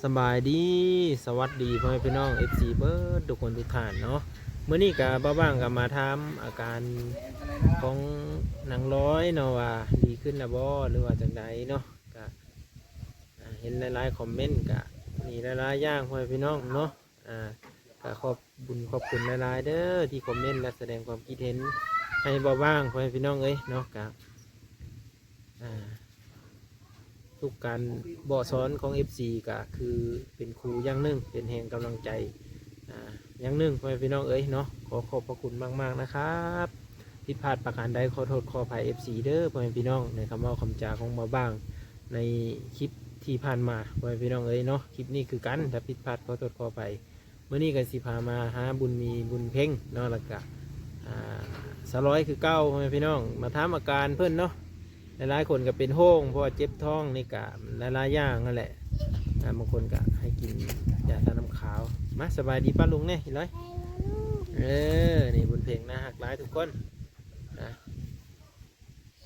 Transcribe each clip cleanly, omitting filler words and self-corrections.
สบายดีสวัสดีพ่อแม่พี่น้อง FC เบิร์ดทุกคนทุกท่านเนาะเมื่อนี้กับบ้างกับมาทำอาการของนางร้อยเนาะว่าดีขึ้นนะบ่หรือว่าจังใดเนาะก็เห็นหลายๆคอมเมนต์ก็มีหลายๆอย่างพ่อแม่พี่น้องเนาะก็ขอบบุญขอบคุณหลายๆเด้อที่คอมเมนต์และแสดงความคิดเห็นให้บ้างพ่อแม่พี่น้องเอ้ยเนาะก็ทุกการบ่สอนของ FC ก็คือเป็นครูอย่างหนึ่งเป็นแห่งกำลังใจอย่างหนึ่งพ่อแม่พี่น้องเอ้ยเนาะขอขอบพระคุณมากๆนะครับผิดพลาดประการใดขอโทษขออภัย FC เด้อพ่อแม่พี่น้องในคำว่าคำจาของมาบ้างในคลิปที่ผ่านมาพ่อแม่พี่น้องเอ้ยเนาะคลิปนี้คือกันถ้าผิดพลาดขอโทษขออภัยเมื่อนี้กันสิพามาหาบุญมีบุญเพ่งเนาะแล้วก็สร้อยคือเก้าพ่อแม่พี่น้องมาถามอาการเพื่อนเนาะหลายๆคนก็เป็นโห้งเพราะว่าเจ็บท้องนี่กะหลายๆอย่างนั่นแหละบางคนก็ให้กินยาทาน้ำขาวมาสบายดีป้าลุงเนี่ยเห็นไหมนี่บุญเพลงนะหักหลายทุกคนนะ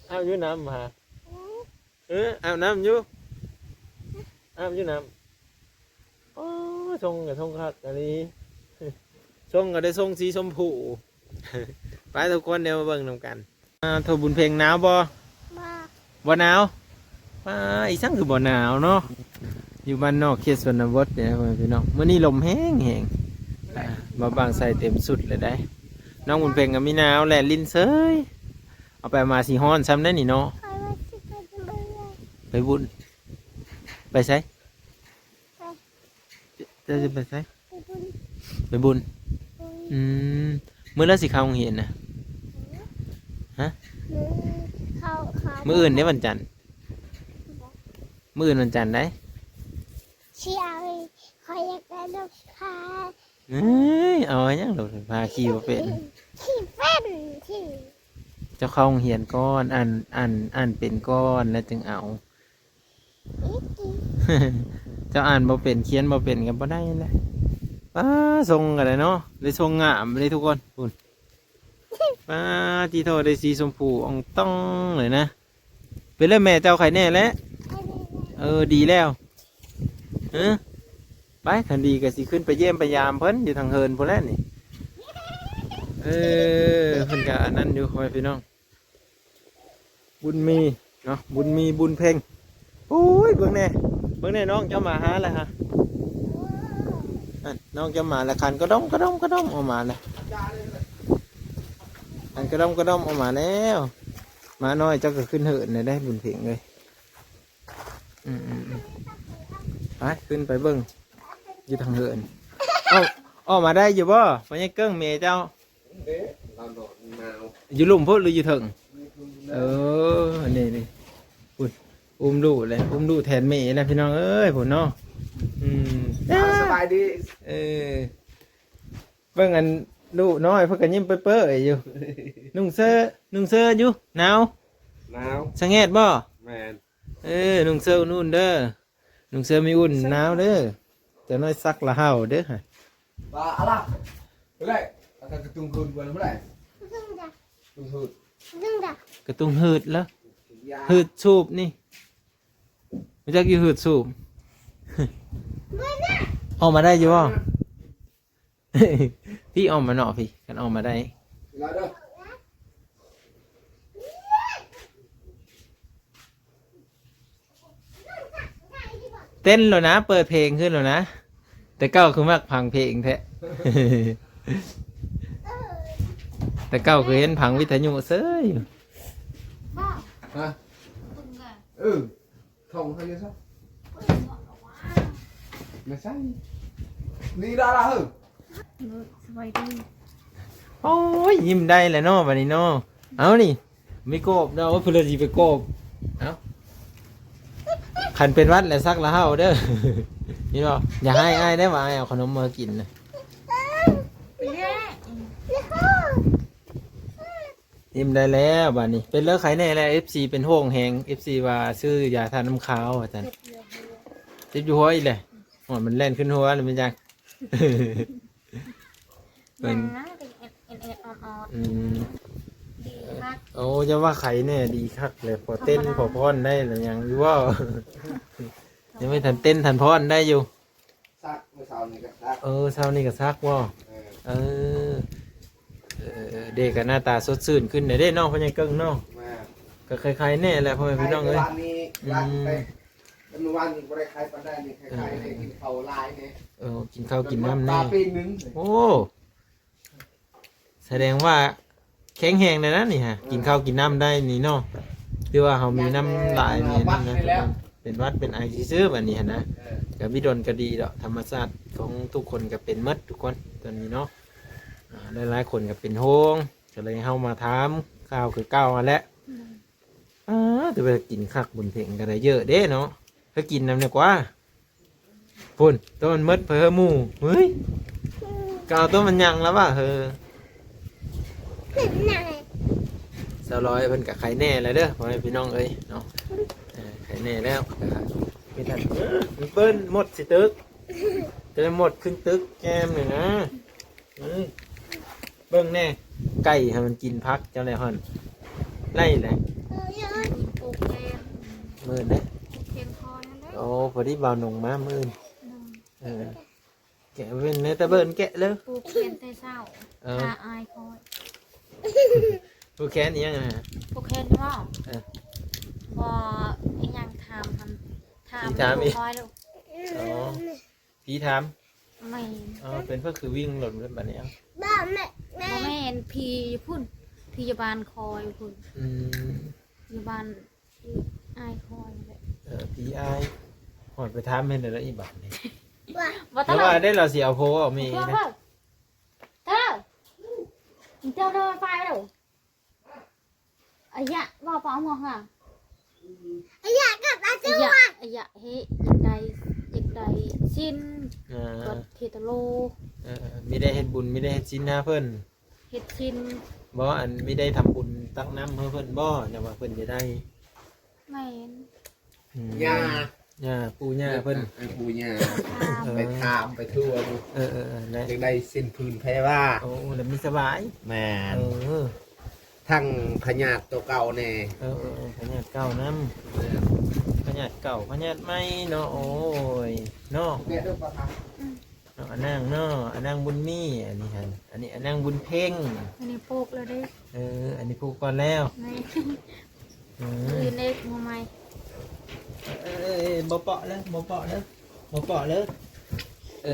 เอาอยู่น้ำมาเอาน้ำอยู่เอาอยู่น้ำโอ้ทรงกับทรงคักอันนี้ทรงก็ได้ทรงสีชมพูไปทุกคนเดี๋ยวมาเบิ่งนำกันโทรบุญเพลงหนาวบ่หนาวอีสั่งคือบ่หนาวเนาะอยู่บ้านนอกเขตชนบทเนี่ยพี่น้องเมื่อนี้ลมแห้งมาบางใส่เต็มสุดเลยได้น้องบุญเพลงก็มีหนาวแหละลิ้นเซยเอาไปมาสีฮ้อนซ้ำได้นี่เนาะไปบุญไปใช้จะไปใช้ไปบุญเมื่อแล้วสิเข้าโรงเรียนนะฮะมื้ออื่นได้วันจันทร์มื้ออื่นวันจันทร์ได้เชียวคอยอยากได้ลูกค้าเอาอย่างเราพาขี่มาเป็นที่เป็นที่เจ้าเข้าโรงเรียนก้อนอ่านเป็นก้อนแล้วจึงเอาเจ้าอ่านบ่เป็นเขียนบ่เป็นกันบ่ได้แหละทรงกันเลยเนาะได้ทรงงามเลยทุกคนคุณจีโทได้สีชมพูอ่องต้องเลยนะเป็นเรื่องแม่เจ้าไข่แน่แล้วดีแล้วไปทันดีก็สิขึ้นไปเยี่ยมไปยามเพิ่นอยู่ทางเฮินพวกนั้นนี่เพิ่นก็อันนั้นอยู่คอยพี่น้องบุญมีเนาะบุญมีบุญเพ่งโอ้ยเบิ่งแน่น้องเจ้ามาหาแล้วฮะน้องเจ้ามาละคันก็ด้อมออกมาเลยอันกระด้อมออกมาแล้วมาน้อยเจ้าก็ขึ้นเหินเลยได้บุญเพ่งเลยไปขึ้นไปเบิ่งอยู่ทางเหินออกมาได้อยู่บ่ไปยังเกิ้งเมย์เจ้าอยู่ลุ่มพุ่นหรืออยู่ถึงนี่อุ้มดูเลยอุ้มดูแทนเมย์นะพี่น้องเอ้ยผมเนาะสบายดีเบิ่งอันดูน้อยเพื่อกันยิ้มเปื่อยอยู่นุ่งเสื้ออยู่หนาวสังเกตบ่แมนนุ่งเสื้ออุ่นเด้อนุ่งเสื้อไม่อุ่นหนาวเด้อจะน้อยซักละเห่าเด้ออะไรเมื่อไรกระตุ้งหืดวันเมื่อไรตุ้งหืดกระตุ้งหืดแล้วหืดสูบนี่ไม่จักอยู่หืดสูบออกมาได้อยู่บ่พี่ออกมาหน่อพี่กันออกมาได้เต้นแล้วนะเปิดเพลงขึ้นแล้วนะแต่เก้าคือมากพังเพลงแท้แต่เก้าคือเห็นพังวิทยุเซ้ยฮะทองให้เยอะสักไม่ใช่นี่ได้ละสบายดีโอ้ยยิ้มได้แหละเนาะวันนี้เนาะเอานี่ไม่โกบเนาะว่าเพลินไปโกบเอาขันเป็นวัดแล้วซักละเฮาเด้อนี่เนาะอย่าให้อ้ายได้ว่าอ้ายเอาขนมมากินนะยิ้มได้แล้วบ้านนี้เป็นเลิกไข่แน่แล้ว FC เป็นห่วงแหง FC ว่าซื้อยาทาน้ำขาวอาจารย์จิบอยู่หัวอีเลยมันเล่นขึ้นหัวเลยมันจังเป็นโอ้จะว่าไข่แน่ดีคักเลยพอเต้นพอพอนได้หรือยังรู้ว่ายังไม่ทันเต้นทันพอนได้อยู่ เช้านี่ก็ซัก เช้านี้ก็ซักบ่เออเด็กก็หน้าตาสดชื่นขึ้นได้เด้น้องพ่อใหญ่เกิ้งเนาะ มา ก็คล้ายๆแน่แหละพ่อแม่พี่น้องเอ้ย วันนี้วันไปเมื่อวานนี้บ่ได้ขายปานใดนี่ขายได้กินข้าวหลายนี่ กินข้าวกินน้ำ ปลา แน่ ปีนึง โอ้แสดงว่าแข็งแรงเลยนะนี่ฮะกินข้าวกินน้ำได้นี่เนาะคือว่าเขามีน้ำหลายนี่นะเป็นวัดเป็นไอซื้อแบบนี้นะกับวิดลก็ดีดอกธรรมชาติของทุกคนก็เป็นมัดทุกคนตอนนี้เนาะหลายๆคนก็เป็นโฮงก็เลยเข้ามาถามข้าวคือเก้ามาแล้วแต่ไปกินคักบุญเพ่งก็ได้เยอะเด้เนาะก็กินน้ำเนี่ยกว่าพุ่นตัวมันมัดเพิ่มหมูเฮ้ยกาวตัวมันยังแล้วว่ะสาวร้อยเพิ่นกับไข่แน่เลยเด้อพ่อแม่พี่น้องเอ้ยเนาะไข่แน่แล้วมีทันมีเปิ้ลหมดสิตึกจะหมดขึ้นตึกแก้มเลยนะเบิ้งแน่ไก่ให้มันกินพักเจ้าไรฮันไล่เลย ปลูกแกง มื่นเด้ เพียงพอนั่นแหละ โอ้พอดีเบาหนงมามื่นแกะเป็นเนื้อตะเบิ้นแกะเลย ปลูกเพียงแต่เช้าตาอายคอย ผู้แค้นนี่ยังไง ปลูกแค่ว่าพอไอ้ยังทำคอยลูก อ๋อพี่ถาม ไม่ เป็นเพื่อคือวิ่งหล่นแบบนี้ บ้าแม่เห็นพีพุ่นพียาบาลคอยพุ่นพยาบาลอายคอยเลย พี่อายหอดไปถามให้ได้แล้วอีบัตนี่ ว่า แต่ว่าได้เราเสียเอาโพเอามีนะ เธอเจ้าเดินไฟหรอไอ้ยะว่าป้าหมอค่ะไอ้ยะกับอาจูไอ้ยะเฮ้ยอยากได้ชิ้นกดเทตโล ไม่ได้เฮ็ดบุญไม่ได้เฮ็ดชิ้นหน้าเพิ่น เฮ็ดชิ้น บ่อันไม่ได้ทำบุญตักน้ำเพื่อเพิ่นบ่แต่ว่าเพิ่นจะได้ ไม่ ย่า ย่าปู่ย่าเพิ่น ปูย่าไปถามไปทั่วดู ได้ ยังได้สิ้นพื้นแพ้ว่า โอ้แล้วมีสบาย แม่น อ ทั้งขยาดตัวเก่าแน่ พญาติเก่าน้ำพญาติเก่าพญาติใหม่เนาะโอ้ยเนาะ แม่ดูปะคะ อันนางเนาะอันนางบุญมีอันนี้ฮะอันนี้อันนางบุญเพ่ง อันนี้ปลูกแล้วได้ อันนี้ผูกก่อนแล้ว ไม่ยืนเล็กทำไม บ่เปาะเลยบ่เปาะเลยบ่เปาะเลย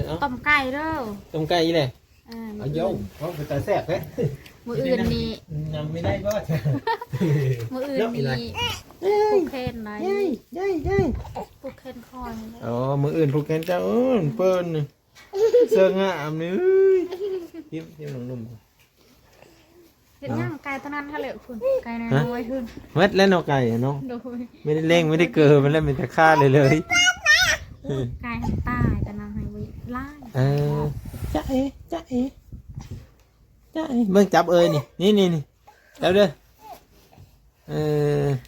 เอา ต้มไก่เด้อ ตรงไก่เลย เอา โย่เขาเป็นตาแซ่บเลย มืออื่นนี่ นำไม่ได้บ่ มืออื่นนี่ปลูกแคนไหน ย่าย ปลูกแคนคอย อ๋อมืออื่นผูกแขนเจ้าเปิ้นเสื้องามนี่ยิ้มหนุ่ม เห็นย่างไก่ตอนนั้นทะเลคุณไก่น้อยขึ้น ๆมัดแล้วเนาะไก่เนาะ โดย ไม่ได้เร่งไม่ได้เกินมันแล้วมันจะฆ่าเลย ไก่หันตายแต่นางให้ไว้ไล่ จ๊ะเบิ่งจับนี่จับเด้อเ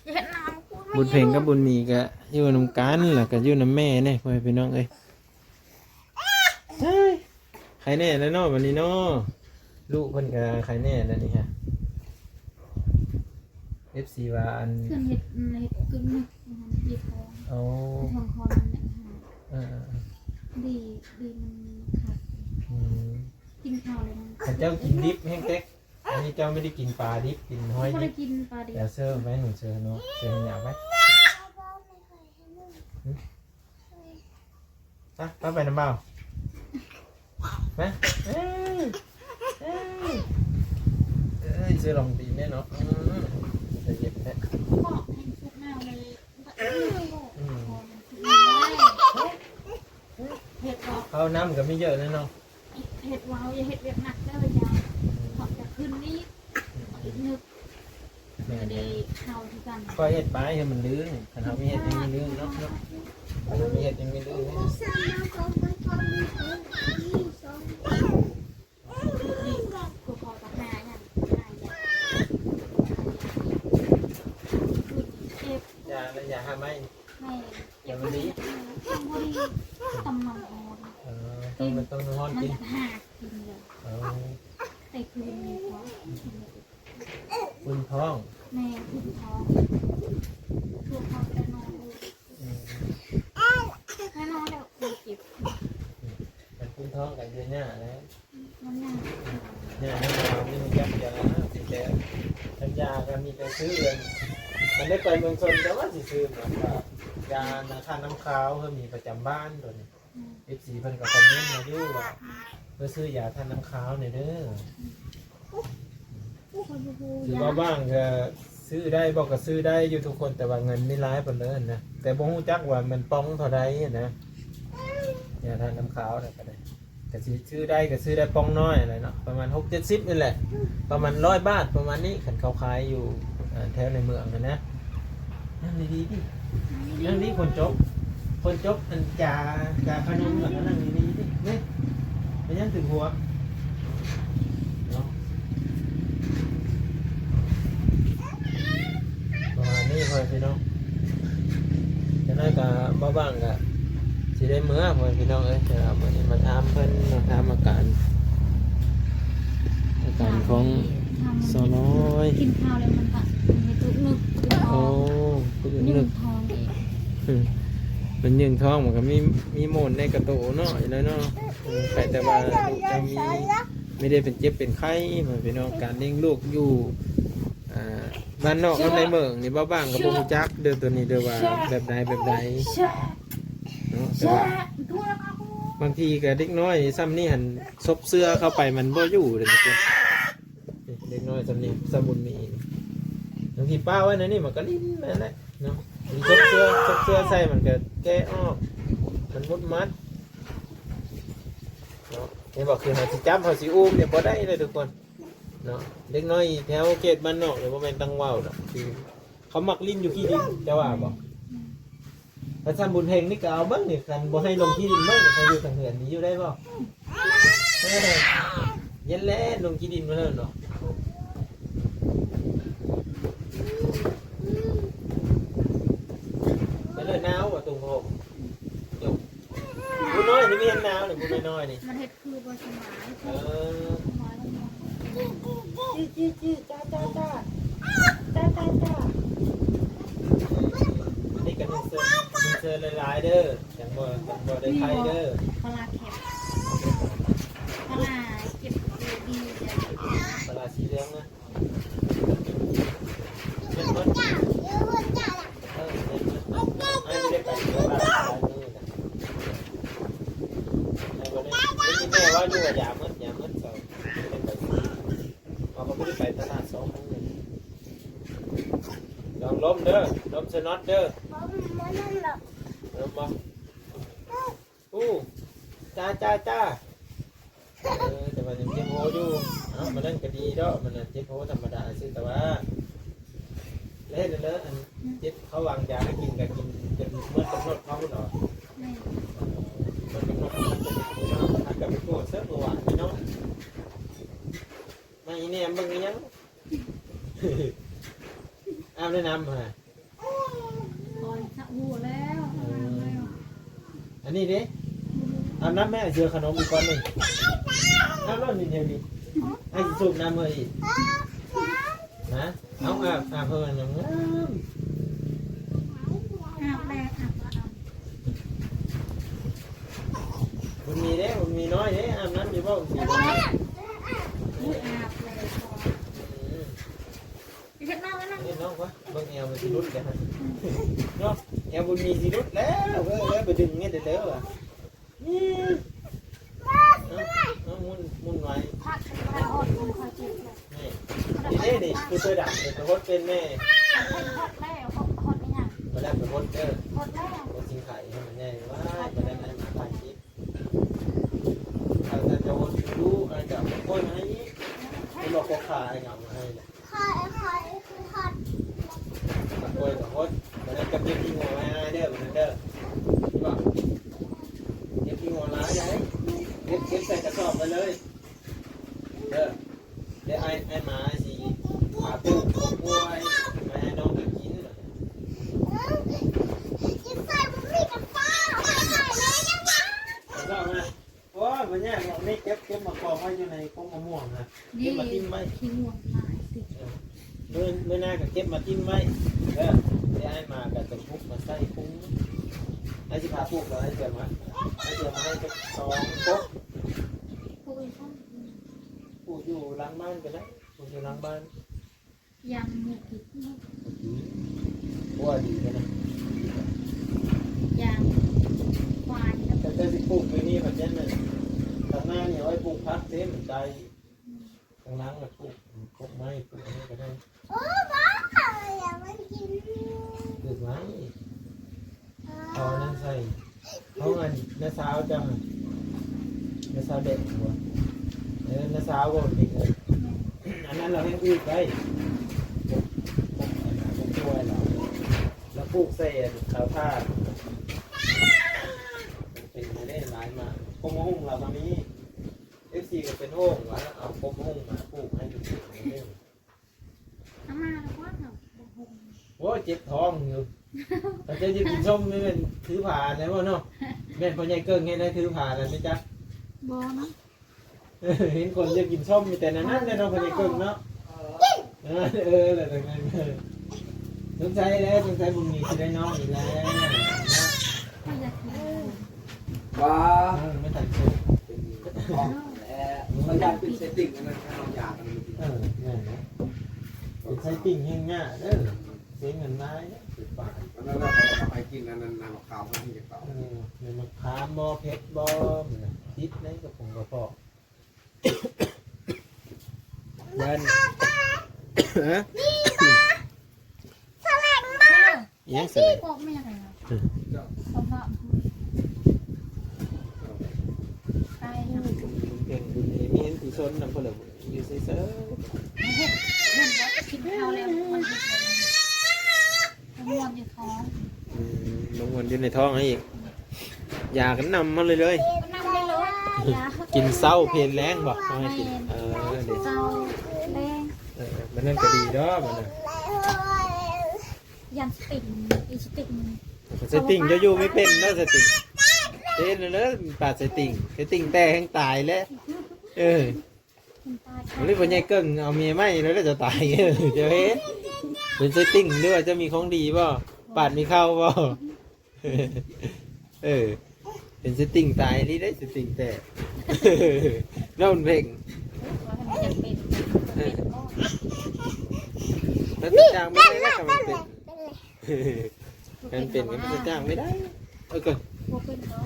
ห็นน้ำคุณ บุญเพ่งกับบุญมีก็อยู่นำกันล่ะก็อยู่นำแม่เนี่ยพ่อพี่น้องเอ้ยใครแน่แล้วเนาะวันนี้เนาะลูกเพิ่นก็ใครแน่แล้วนี่ฮะ FC ว่าอัน ขึ้นเห็ดกึ่งนึกเห็ดทอง โอ้ ทองคอนเนี่ยดีมันขาดกินข้าวเลยนะ เจ้ากินดิบแห้งเต็กอันนี้เจ้าไม่ได้กินปลาดิบกินห้อย ไม่ ดิ ได้ บ กินปลาดิบ เดี๋ยวเสิร์ฟไว้หนูเสิร์ฟเนาะเสิร์ฟหยาบไว้ไปน้ำเบามาเสื้อลองตีแน่เนาะจะเย็บแท้ บอกให้ทุกแนวเลยเห็ดบอก เขาน้ำก็ไม่เยอะเลยเนาะ เห็ดว้าวอย่าเห็ดเวียดหนักได้เลยจ้าขอบจะขึ้นนี่อีกนึกจะได้เข้าที่กัน ก็เห็ดไปให้มันลื่นถ้าเราไม่เห็ดยังไม่ลื่นเนาะถ้าเราไม่เห็ดยังไม่ลื่น นี่กูพอกับแม่เนี่ยเจ็บ อย่าห้ามไม่ ไม่ อย่ามันดี ทำพอดีตำนองอ่อน ต้องฮ้อน มัน กิน จะหักกินเลยแต่คืนนี้เพราะ บุญท้อง แม่คืนท้องคือท้องแต่นอนแน่นอนแล้วเจ็บ ไป ท้องกันเดือนหน้าแล้ว มันน่ะ เนี่ยน้ำหอมนี่มันยักษ์ยาสิแต่สัญญากันมีแต่ซื้อเลยมันได้ไปเมืองชนแต่ว่าสิซื้อเหมือนกับยาทานน้ำขาวเพื่อมีประจำบ้านตัวนี้FCเพิ่นก็คอมเมนต์มาอยู่ว่าเพื่อซื้อยาทานน้ำขาวเนี่ยเด้อ คนบูบู ถือว่าบ้างก็ซื้อได้บอกก็ซื้อได้อยู่ทุกคนแต่ว่าเงินไม่ร้ายปานเลยนะแต่บ่ฮู้จักว่ามันป้องเท่าใดนะยาทานน้ำขาวน่ะก็ได้ก็สิซื้อได้ก็ซื้อได้ป้องน้อยอะไรเนาะประมาณ6-70นี่แหละประมาณ100 บาทประมาณนี้ขันเขาขายอยู่แถวในเมืองนะนั่งดีๆดินั่งดีคนจบอันจ่าขนมแบบนั่งดีๆดิเนี่ยไปยังถึงหัวเนาะประมาณนี้พอพี่น้องจะได้กับบ้างๆกับสิได้เมื่อพอพี่น้องเอ้ยจะเอาวันนี้มาถามเพิ่นมาถามอาการของสาวน้อย กินข้าวแล้วมันก็มีตุกนึกกินท โอ้ อง คุณ ยื นึ ด ก ทองเอง มันยืนท้องมันก็มีโมนในกระโตเนาะอยู่แล้วเนาะแต่ว่าลูกจะไม่ได้เป็นเจ็บเป็นไข้เหมือนพี่น้องการเลี้ยงลูกอยู่บ้านนอกกับในเมืองนี่บ้างกับบ่รู้จักเด้อตัวนี้เด้อว่าแบบใดเนาะแต่ว่าบางทีก็เด็กน้อยซ้ำนี่หันซบเสื้อเข้าไปมันบ่อยู่เลยทุกคนเด็กน้อยซ้ำนี่สมุนมีบางทีป้าไว้ในนี่มันก็ลิ้นนั่นแหละเนาะซบเสื้อใส่มันก็แก้ออกมันมุดมัดเนาะนี่บอกคือหาสิจับหาสิอุ้มเนี่ยบ่ได้เลยทุกคนเนาะเด็กน้อยแถวเขตบ้านนอกเนี่ยบ่แม่นตังว่าวดอกคือเขามักลิ้นอยู่ขี้ดินจะว่าบ่ถ้าทำบุญเฮงนี่ก็เอาเบิ่งนี่กันบ่ให้ลงที่ดินเบิ่งเขาอยู่ทางเหือนนี่อยู่ได้บ่ไม่ได้เย็นแล้วลงที่ดินมาแล้วเนาะไปเลยหนาวอ่ะตรงผมจบบุญน้อยนี่มีเห็นหนาวนี่บุญน้อยๆนี่ มันเฮ็ดคือบ่สมาย เออ จี้จ้านี่กันเชิญหลายๆเด้อจังบ่ได้ไทยเด้อ ปลาแข็งปลาเก็บดีจ้ะ ปลาสีเหลืองนะเป็นมันไอ้ไม่ได้ไปปลาหลายมือนะไอ้บ่ได้แม่ว่าอยู่อย่ามืดเขาไม่ได้ไปเขาก็ไม่ได้ไปตลาด2 มื้อลองล้มเด้อล้มสน็อตเด้อล้มบ่จ้าแต่ว่ายังเจ็บโหอยู่มันนั่นก็ดีเด้อมันเจ็บโหธรรมดาซื่อแต่ว่าเล่นเลอะอันเจ็บเขาวางยาให้กินก็กินจนเมื่อกำหนดเขาเนาะมันกำหนดถ้ากับไปโกรธเสื้อตัวนี่เนาะมาอีเนี่ยมึงยังอาบได้น้ำฮะ ก่อนสะหูแล้ว อันนี้ดิอาบน้ำแม่เจอขนมอีกก้อนหนึ่งน้ำร้อนนิดเดียวดิให้สูบน้ำเฮ้ยนะเอาอาบเพิ่มอย่างนั้น อาบแรกอาบก็อาบ มันมีเด้มันมีน้อยเด้อาบน้ำอยู่บ้างสิ อุ้ยอาบเลยพอเฮ็ดน้องนะ นี่น้องวะบางแอวมันสิรุดกันฮะเนาะแอวบุญมีสิรุดแล้วไปดึงเงี้ยเด้อว่ะเอามุนไว้ พักมาอดมันคอยจิบเลย นี่คือตัวดักเป็นรถเป็นแม่ ฮอดแล้วฮอดยัง มาได้เป็นรถเด้อ ฮอดแล้ว รถชิงไข่ให้มันแน่ว่าจะได้มาถ่ายคลิปถ้าจะวนดูอะไรกับคนให้คุณบอกเขาขายเงาให้กับคนกับคนมาได้กับเย็บที่หัวไว้เด้อมันเด้อที่บอกเย็บที่หัวร้ายยัยเย็บใส่กระสอบไปเลยเด้อเดี๋ยวไอ้หมาสิขาปูป่วยมาให้น้องกินก็มาโอ้ยมันแย่เราไม่เก็บมากองไว้อยู่ในกองมะม่วงนะเก็บมาทิ้งไว้ ทิ้งหมดหลายสิ เมื่อหน้าก็เก็บมาทิ้งไว้เด้อได้มากับตะพุกมาใส่ปุ้งไอ้ที่พาปุกเราให้เจอมาให้สัก2 ก๊ก หลังบ้านก็ได้ปลูกอยู่หลังบ้าน ยังมีกิน ว่าดีนะ ยังควายแล้ว แต่สิปลูกไปนี่แบบนี้เลยทางหน้าเนี่ยไว้ปลูกพักเต็มใจทางหลังแบบปลูกไม้ปลูกนี่ก็ได้ปลูกไม้เอานั่นใส่เขาเงินน้าสาวจังน้าสาวเด็กหัวน้าสาวก็เด็กอันนั้นเราให้ปลูกได้ปลูกช่วยเราแล้วปลูกเศษเราท่าเป็นไม่ได้ร้ายมากกรมหุ่งเราตอนนี้ FC ก็เป็นโอ่งวะเอากรมหุ่งมาปลูกให้ดูเรื่อง น้ำมาแล้วว่าเนาะ โอ้เจ็บท้องอยู่แต่จะกินส้มไม่เป็นถือผ่าอะไรวะเนาะแม่พ่อใหญ่เกิ้งให้ได้ถือผ่าอะไรไหมจ๊ะ บอนะ เห็นคนจะกินส้มมีแต่นั้นเลยเนาะพ่อใหญ่เกิ้งเนาะอะไรต่างๆสงสัยแล้วสงสัยบุญมีจะได้น้องอีกแล้ว ไม่อยากกิน ว้า ไม่ทันส้ม เป็นห้องแล้วมันได้เป็นเซตติ้งนะเราอยากกัน นี่นนะเป็นไส้ติ่งแห้งง่าเด้อเสียเงินได้10 บาท แล้วเราไปกินอันนั้นน้ำมะพร้าวที่จะเป่า ในมะขามบ่เพชรบ่ทิศในกับผมกระเพาะยันฮะยังสิ บอกไม่อะไรนะสำหรับไปนะ เก่งบุญมีเห็นสีชนนำผลอยู่เซ่ เห็นว่ากินข้าวแล้วมันเห็นมันม่วนอยู่ท้อง ลงวันอยู่ในท้องให้อีกอยากกันนำมาเลย ก็นั่งได้เลย กินเศร้าเพลนแรงบอกให้กินเด็ด เจ้าแรง มันนั่นก็ดีเนาะมันน่ะ ยันสติงอีสติง สติงจะอยู่ไม่เป็นนะสติงเต้นเลยปาดสติงแต่แห้งตายแล้วมันเรียกว่าไงเกิ้งเอาเมียไม่แล้วจะตายเดี๋ยวเห็นเป็นสติงด้วยจะมีของดีป่ะปาดมีเข้าป่ะเป็นสติงตายที่ได้สติงแต่แล้วมันเพ่ง จะเป็น แล้วจะจ้างไม่ได้แล้วมันเป็นมันจะจ้างไม่ได้ก็ โบเป็นเนาะ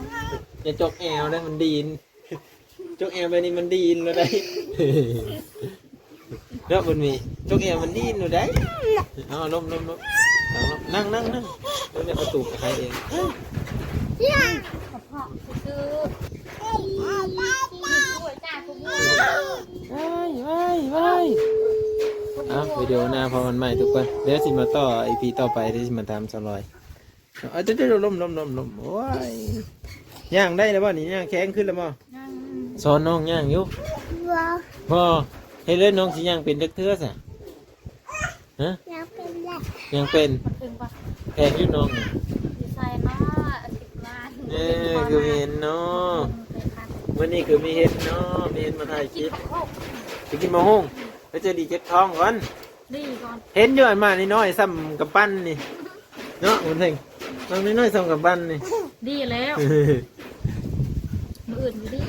อย่าจกแอลนะมันดีนจกแอลไปนี่มันดีนเราได้แล้วมันมีจกแอลมันดีนเราได้เอาล้มนั่งแล้วเนี่ยประตูใครเอง กระเพาะคือด้วยจ้าคุณว้ายวิดีโอหน้าพอมันใหม่ทุกคนเดี๋ยวสิมาต่อไอพีต่อไปที่สิมาทำสลอยเดี๋ยวล้มโอ้ยย่างได้แล้วบ่นี่ย่างแข็งขึ้นแล้วบ่สอนน้องย่างอยู่บ่ให้เล่นน้องสิย่างเป็นเด็กเทื่อซะฮะยังเป็น มันเป็นปะ แข็งอยู่น้อง ดีไซน์มา10 ล้าน คือมีเห็นเนาะวันนี้คือมีเห็นเนาะมีเห็นมาถ่ายคลิปไปกินมะฮุ่งไปเจอดีเจ็บท้องก่อน ดีก่อน เห็นอยู่อันมาน้อยๆซ้ำกับปั้นนี่เนาะคุณเพ่งน้องน้อยๆซ้ำกับปั้นนี่ ดีแล้วมืออื่นอยู่ดี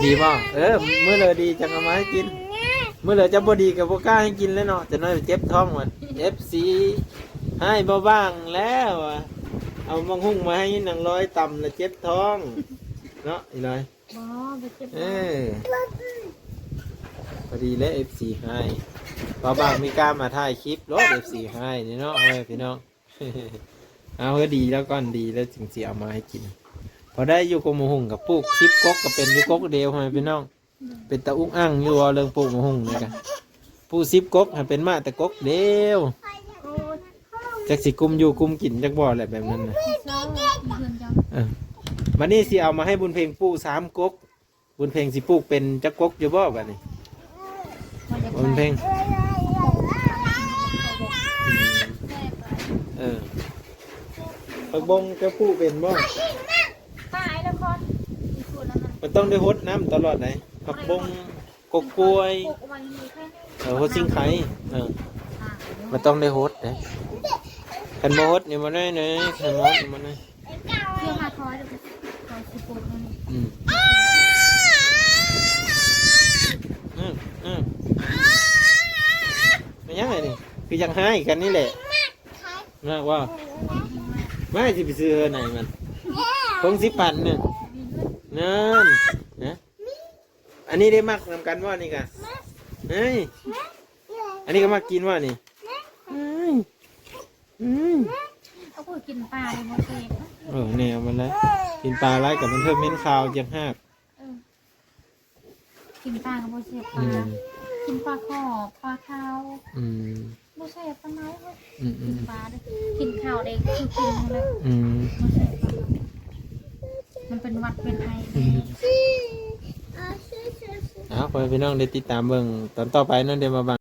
ดีป่ะเมื่อเลยดีจังเอามาให้กินเมื่อเลยจะบ่ดีกับบ่กล้าให้กินแล้วเนาะจะน้อยเจ็บท้องหมด FC ให้บ่บ้างแล้วเอามะฮุ่งมาให้นางร้อยต่ำแล้วเจ็บท้องเนาะอีน้อย บ่ไปเจ็บ พอดีแล้ว FC ให้พอบางมีกล้ามาถ่ายคลิปรถ FC ให้นี่เนาะเอาไว้พี่น้อง เอาก็ดีแล้วก่อนดีแล้วจึงสิเอามาให้กินพอได้อยู่กับหมูหุงกับปลูก10 ก๊กก็เป็นอยู่ก๊กเดียวให้พี่น้องเป็นตะอุ้งอั่งอยู่เรื่องปลูกหมูหุงนี่กันปลูก10 ก๊กให้เป็นมาแต่ก๊กเดียวจักสิกุมอยู่กุมกินจักบ่อแหละแบบนั้นนะวันนี้สิเอามาให้บุญเพ็งปลูก3 ก๊กบุญเพ็งสิปลูกเป็นจักก๊กอยู่บ่บัดนี้บุญเพ็งผักบงจะปลูกเป็นบ่ ตายแล้วคนอีกคนนั้น มันต้องได้ฮดน้ำตลอดไหนผักบงกกกล้วย ปลูกวันนี้แค่ ฮดซิงไข่มันต้องได้ฮดนะคันบ่ฮดนี่มันได้เนยคันบ่ฮดมันได้ เพื่อมาคอยจะคอยสิปลูกมัน อืม คือยังให้กันนี่แหละมากว่าไม่สิไปซื้อไหนมันคง10 ปันเนี่ยนั่นนะอันนี้ได้มักนำกันว่านี่กะเฮ้ยอันนี้ก็มักกินว่านี่อืม เขาพูดกินปลาเลยโมเสก แนวมันแล้วกินปลาไล่กับมันเพิ่มเม้นข้าวยังหัก กินปลากับโมเสกปลากินปลาขอบปลาข้าวโมเสกปลาไม้กินปลาด้วยกินข้าวเด็กคือกินเลยโมเสกมันเป็นวัดเป็นไอ เอาไปพี่น้องได้ติดตามเบิ่งตอนต่อไปนั่นเดี๋ยวมาบัง